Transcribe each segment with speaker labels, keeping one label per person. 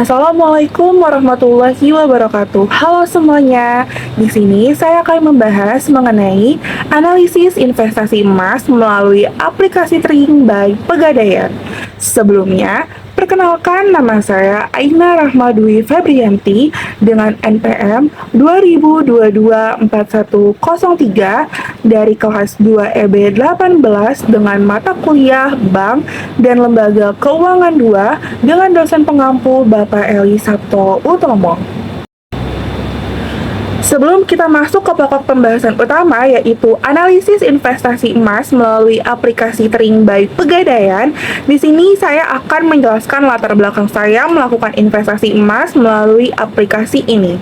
Speaker 1: Assalamualaikum warahmatullahi wabarakatuh. Halo semuanya. Di sini saya akan membahas mengenai analisis investasi emas melalui aplikasi Trading by Pegadaian. Sebelumnya, perkenalkan nama saya Aina Rahmadwi Febrianti dengan NPM 20224103 dari kelas 2 EB 18 dengan mata kuliah Bank dan Lembaga Keuangan 2 dengan dosen pengampu Bapak Eli Sabto Utomo. Sebelum kita masuk ke pokok pembahasan utama, yaitu analisis investasi emas melalui aplikasi Trading by Pegadaian, di sini saya akan menjelaskan latar belakang saya melakukan investasi emas melalui aplikasi ini.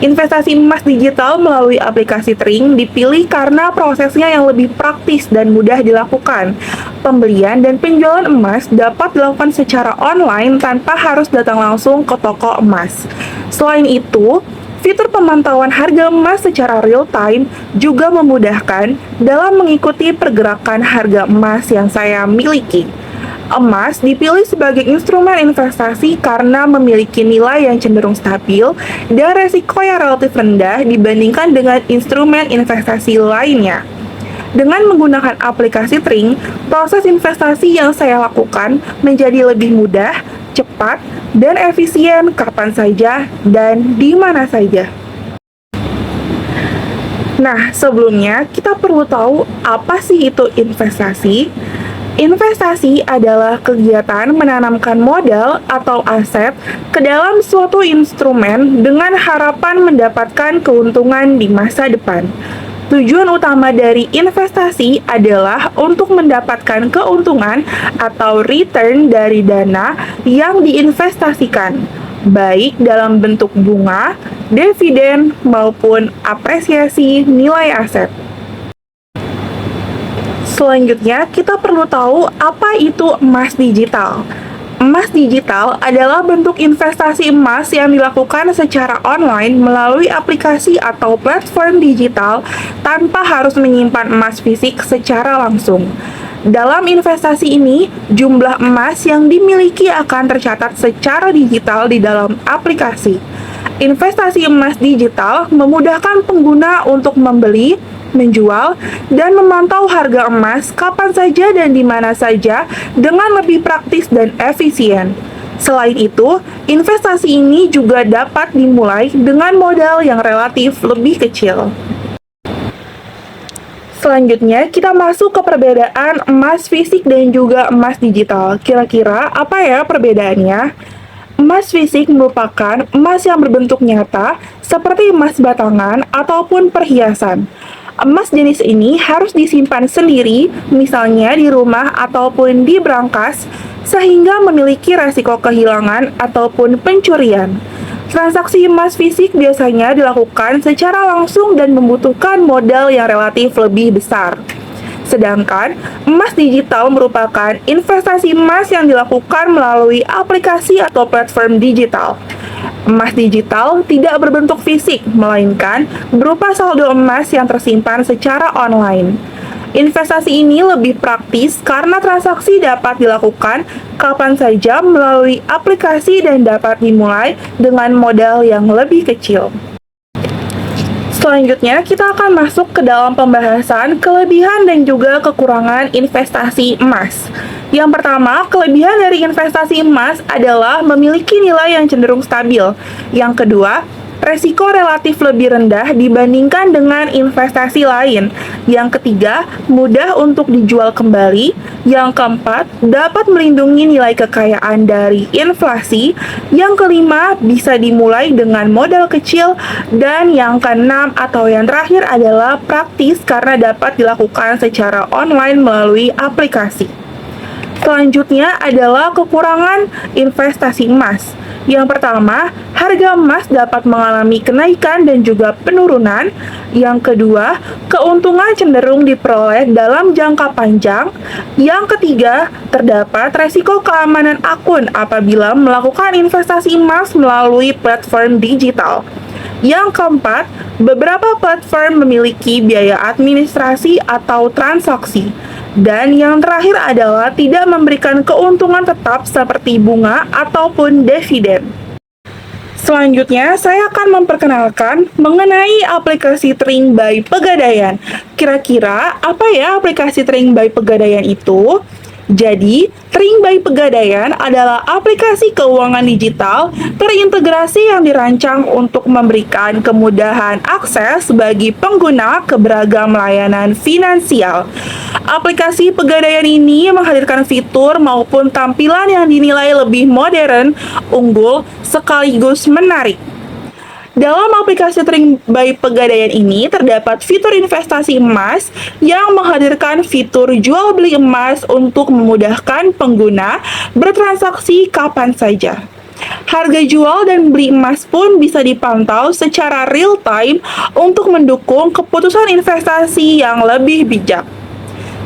Speaker 1: Investasi emas digital melalui aplikasi Trading dipilih karena prosesnya yang lebih praktis dan mudah dilakukan. Pembelian dan penjualan emas dapat dilakukan secara online tanpa harus datang langsung ke toko emas. Selain itu, fitur pemantauan harga emas secara real-time juga memudahkan dalam mengikuti pergerakan harga emas yang saya miliki. Emas dipilih sebagai instrumen investasi karena memiliki nilai yang cenderung stabil dan resiko yang relatif rendah dibandingkan dengan instrumen investasi lainnya. Dengan menggunakan aplikasi Trading, proses investasi yang saya lakukan menjadi lebih mudah, cepat, dan efisien kapan saja dan di mana saja. Nah, sebelumnya kita perlu tahu apa sih itu investasi. Investasi adalah kegiatan menanamkan modal atau aset ke dalam suatu instrumen dengan harapan mendapatkan keuntungan di masa depan. Tujuan utama dari investasi adalah untuk mendapatkan keuntungan atau return dari dana yang diinvestasikan, baik dalam bentuk bunga, dividen, maupun apresiasi nilai aset. Selanjutnya, kita perlu tahu apa itu emas digital. Emas digital adalah bentuk investasi emas yang dilakukan secara online melalui aplikasi atau platform digital tanpa harus menyimpan emas fisik secara langsung. Dalam investasi ini, jumlah emas yang dimiliki akan tercatat secara digital di dalam aplikasi. Investasi emas digital memudahkan pengguna untuk membeli, menjual, dan memantau harga emas kapan saja dan di mana saja dengan lebih praktis dan efisien. Selain itu, investasi ini juga dapat dimulai dengan modal yang relatif lebih kecil. Selanjutnya, kita masuk ke perbedaan emas fisik dan juga emas digital. Kira-kira apa ya perbedaannya? Emas fisik merupakan emas yang berbentuk nyata, seperti emas batangan ataupun perhiasan. Emas jenis ini harus disimpan sendiri, misalnya di rumah ataupun di brankas, sehingga memiliki resiko kehilangan ataupun pencurian. Transaksi emas fisik biasanya dilakukan secara langsung dan membutuhkan modal yang relatif lebih besar. Sedangkan emas digital merupakan investasi emas yang dilakukan melalui aplikasi atau platform digital. Emas digital tidak berbentuk fisik, melainkan berupa saldo emas yang tersimpan secara online. Investasi ini lebih praktis karena transaksi dapat dilakukan kapan saja melalui aplikasi dan dapat dimulai dengan modal yang lebih kecil. Selanjutnya, kita akan masuk ke dalam pembahasan kelebihan dan juga kekurangan investasi emas. Yang pertama, kelebihan dari investasi emas adalah memiliki nilai yang cenderung stabil. Yang kedua, resiko relatif lebih rendah dibandingkan dengan investasi lain. Yang ketiga, mudah untuk dijual kembali. Yang keempat, dapat melindungi nilai kekayaan dari inflasi. Yang kelima, bisa dimulai dengan modal kecil. Dan yang keenam atau yang terakhir adalah praktis karena dapat dilakukan secara online melalui aplikasi. Selanjutnya adalah kekurangan investasi emas. Yang pertama, harga emas dapat mengalami kenaikan dan juga penurunan. Yang kedua, keuntungan cenderung diperoleh dalam jangka panjang. Yang ketiga, terdapat resiko keamanan akun apabila melakukan investasi emas melalui platform digital. Yang keempat, beberapa platform memiliki biaya administrasi atau transaksi. Dan yang terakhir adalah tidak memberikan keuntungan tetap seperti bunga ataupun dividen. Selanjutnya, saya akan memperkenalkan mengenai aplikasi Trink by Pegadaian. Kira-kira apa ya aplikasi Trink by Pegadaian itu? Jadi, Trink by Pegadaian adalah aplikasi keuangan digital terintegrasi yang dirancang untuk memberikan kemudahan akses bagi pengguna ke beragam layanan finansial. Aplikasi Pegadaian ini menghadirkan fitur maupun tampilan yang dinilai lebih modern, unggul, sekaligus menarik. Dalam aplikasi Trink by Pegadaian ini terdapat fitur investasi emas yang menghadirkan fitur jual beli emas untuk memudahkan pengguna bertransaksi kapan saja. Harga jual dan beli emas pun bisa dipantau secara real time untuk mendukung keputusan investasi yang lebih bijak.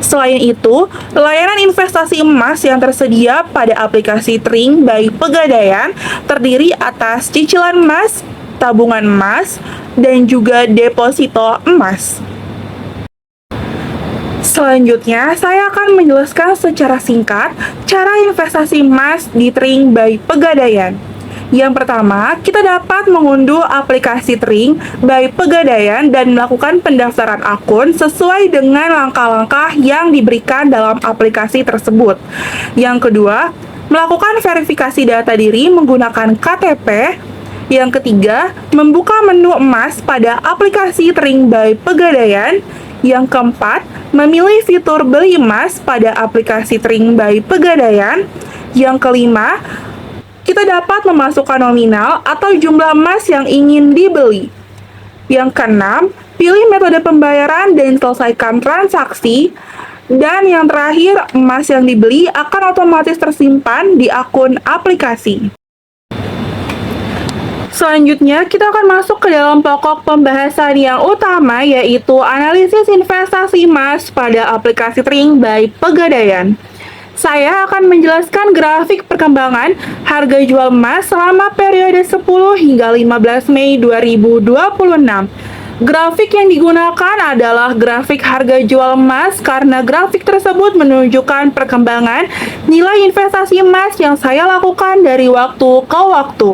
Speaker 1: Selain itu, layanan investasi emas yang tersedia pada aplikasi Trink by Pegadaian terdiri atas cicilan emas, tabungan emas, dan juga deposito emas. Selanjutnya, saya akan menjelaskan secara singkat cara investasi emas di Trink by Pegadaian. Yang pertama, kita dapat mengunduh aplikasi Trink by Pegadaian dan melakukan pendaftaran akun sesuai dengan langkah-langkah yang diberikan dalam aplikasi tersebut. Yang kedua, melakukan verifikasi data diri menggunakan KTP. Yang ketiga, membuka menu emas pada aplikasi Trink by Pegadaian. Yang keempat, memilih fitur beli emas pada aplikasi Trink by Pegadaian. Yang kelima, kita dapat memasukkan nominal atau jumlah emas yang ingin dibeli. Yang keenam, pilih metode pembayaran dan selesaikan transaksi. Dan yang terakhir, emas yang dibeli akan otomatis tersimpan di akun aplikasi. Selanjutnya, kita akan masuk ke dalam pokok pembahasan yang utama, yaitu analisis investasi emas pada aplikasi Trink by Pegadaian. Saya akan menjelaskan grafik perkembangan harga jual emas selama periode 10 hingga 15 Mei 2026. Grafik yang digunakan adalah grafik harga jual emas karena grafik tersebut menunjukkan perkembangan nilai investasi emas yang saya lakukan dari waktu ke waktu.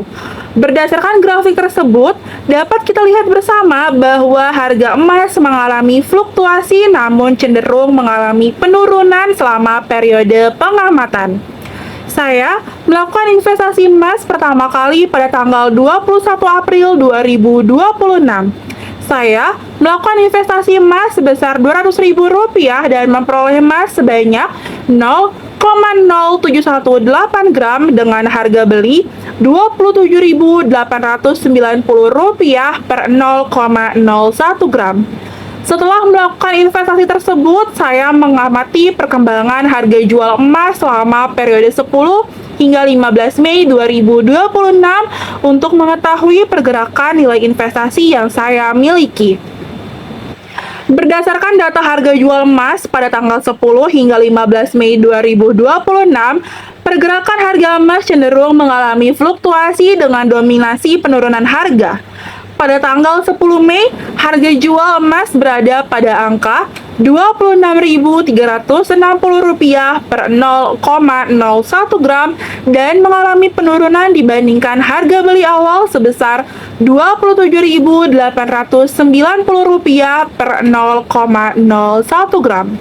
Speaker 1: Berdasarkan grafik tersebut, dapat kita lihat bersama bahwa harga emas mengalami fluktuasi namun cenderung mengalami penurunan selama periode pengamatan. Saya melakukan investasi emas pertama kali pada tanggal 21 April 2026. Saya melakukan investasi emas sebesar Rp200.000 dan memperoleh emas sebanyak 0,0718 gram dengan harga beli Rp27.890 per 0,01 gram. Setelah melakukan investasi tersebut, saya mengamati perkembangan harga jual emas selama periode 10 hingga 15 Mei 2026 untuk mengetahui pergerakan nilai investasi yang saya miliki. Berdasarkan data harga jual emas pada tanggal 10 hingga 15 Mei 2026, pergerakan harga emas cenderung mengalami fluktuasi dengan dominasi penurunan harga. Pada tanggal 10 Mei, harga jual emas berada pada angka Rp26.360 per 0,01 gram dan mengalami penurunan dibandingkan harga beli awal sebesar Rp27.890 per 0,01 gram.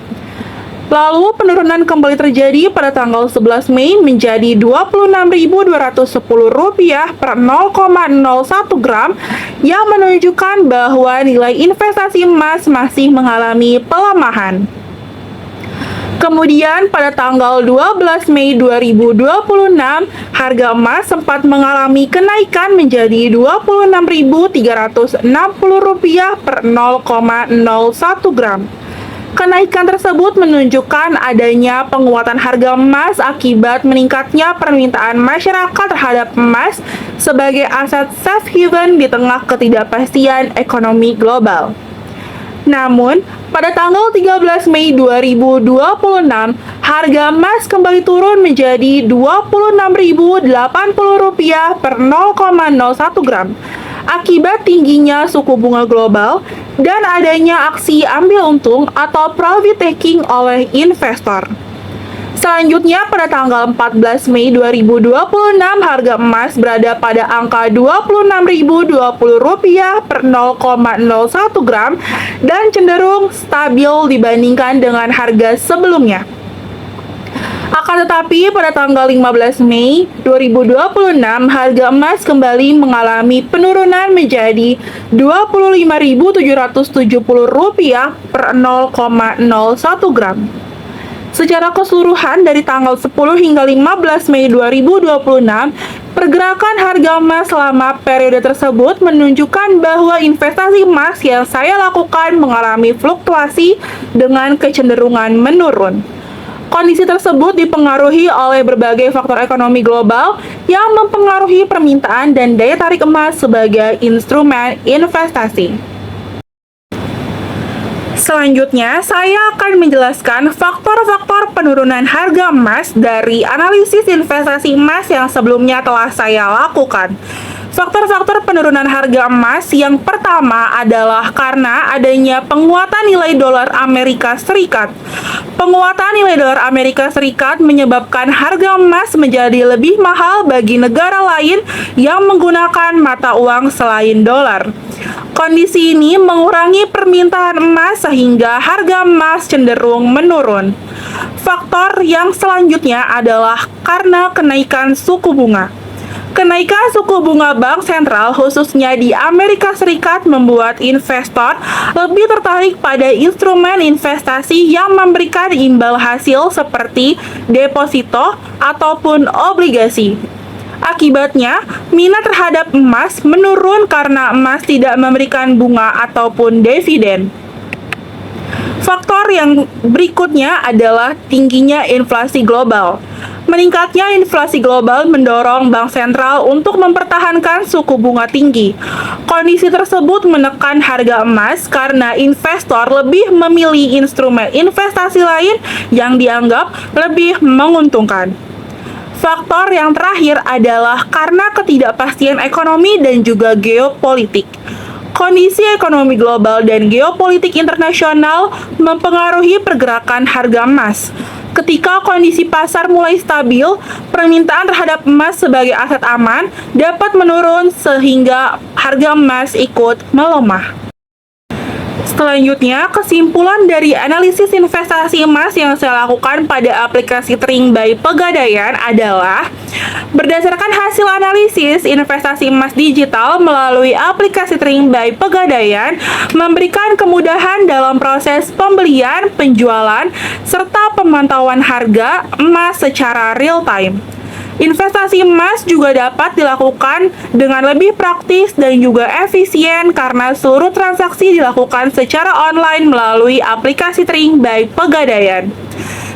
Speaker 1: Lalu penurunan kembali terjadi pada tanggal 11 Mei menjadi Rp26.210 per 0,01 gram yang menunjukkan bahwa nilai investasi emas masih mengalami pelemahan. Kemudian pada tanggal 12 Mei 2026, harga emas sempat mengalami kenaikan menjadi Rp26.360 per 0,01 gram. Kenaikan tersebut menunjukkan adanya penguatan harga emas akibat meningkatnya permintaan masyarakat terhadap emas sebagai aset safe haven di tengah ketidakpastian ekonomi global. Namun, pada tanggal 13 Mei 2026, harga emas kembali turun menjadi Rp26.080 per 0,01 gram akibat tingginya suku bunga global dan adanya aksi ambil untung atau profit taking oleh investor. Selanjutnya, pada tanggal 14 Mei 2026, harga emas berada pada angka Rp26.020 per 0,01 gram dan cenderung stabil dibandingkan dengan harga sebelumnya. Akan tetapi, pada tanggal 15 Mei 2026, harga emas kembali mengalami penurunan menjadi Rp25.770 per 0,01 gram. Secara keseluruhan dari tanggal 10 hingga 15 Mei 2026, pergerakan harga emas selama periode tersebut menunjukkan bahwa investasi emas yang saya lakukan mengalami fluktuasi dengan kecenderungan menurun. Kondisi tersebut dipengaruhi oleh berbagai faktor ekonomi global yang mempengaruhi permintaan dan daya tarik emas sebagai instrumen investasi. Selanjutnya, saya akan menjelaskan faktor-faktor penurunan harga emas dari analisis investasi emas yang sebelumnya telah saya lakukan. Faktor-faktor penurunan harga emas yang pertama adalah karena adanya penguatan nilai dolar Amerika Serikat. Penguatan nilai dolar Amerika Serikat menyebabkan harga emas menjadi lebih mahal bagi negara lain yang menggunakan mata uang selain dolar. Kondisi ini mengurangi permintaan emas sehingga harga emas cenderung menurun. Faktor yang selanjutnya adalah karena kenaikan suku bunga. Kenaikan suku bunga bank sentral khususnya di Amerika Serikat membuat investor lebih tertarik pada instrumen investasi yang memberikan imbal hasil seperti deposito ataupun obligasi. Akibatnya, minat terhadap emas menurun karena emas tidak memberikan bunga ataupun dividen. Faktor yang berikutnya adalah tingginya inflasi global. Meningkatnya inflasi global mendorong bank sentral untuk mempertahankan suku bunga tinggi. Kondisi tersebut menekan harga emas karena investor lebih memilih instrumen investasi lain yang dianggap lebih menguntungkan. Faktor yang terakhir adalah karena ketidakpastian ekonomi dan juga geopolitik. Kondisi ekonomi global dan geopolitik internasional mempengaruhi pergerakan harga emas. Ketika kondisi pasar mulai stabil, permintaan terhadap emas sebagai aset aman dapat menurun sehingga harga emas ikut melemah. Selanjutnya, kesimpulan dari analisis investasi emas yang saya lakukan pada aplikasi Trink by Pegadaian adalah berdasarkan hasil analisis investasi emas digital melalui aplikasi Trink by Pegadaian memberikan kemudahan dalam proses pembelian, penjualan, serta pemantauan harga emas secara real time. Investasi emas juga dapat dilakukan dengan lebih praktis dan juga efisien karena seluruh transaksi dilakukan secara online melalui aplikasi Trink by Pegadaian.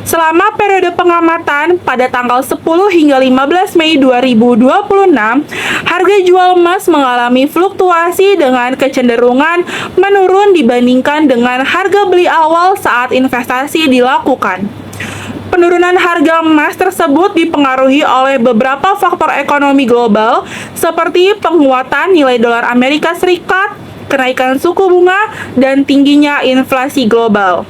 Speaker 1: Selama periode pengamatan pada tanggal 10 hingga 15 Mei 2026, harga jual emas mengalami fluktuasi dengan kecenderungan menurun dibandingkan dengan harga beli awal saat investasi dilakukan. Penurunan harga emas tersebut dipengaruhi oleh beberapa faktor ekonomi global seperti penguatan nilai dolar Amerika Serikat, kenaikan suku bunga, dan tingginya inflasi global.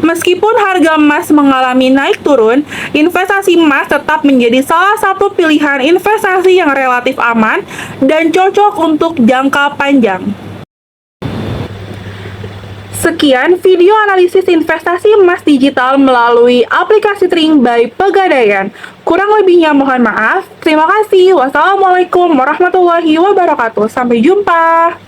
Speaker 1: Meskipun harga emas mengalami naik turun, investasi emas tetap menjadi salah satu pilihan investasi yang relatif aman dan cocok untuk jangka panjang. Sekian video analisis investasi emas digital melalui aplikasi Trink by Pegadaian. Kurang lebihnya mohon maaf. Terima kasih. Wassalamualaikum warahmatullahi wabarakatuh. Sampai jumpa.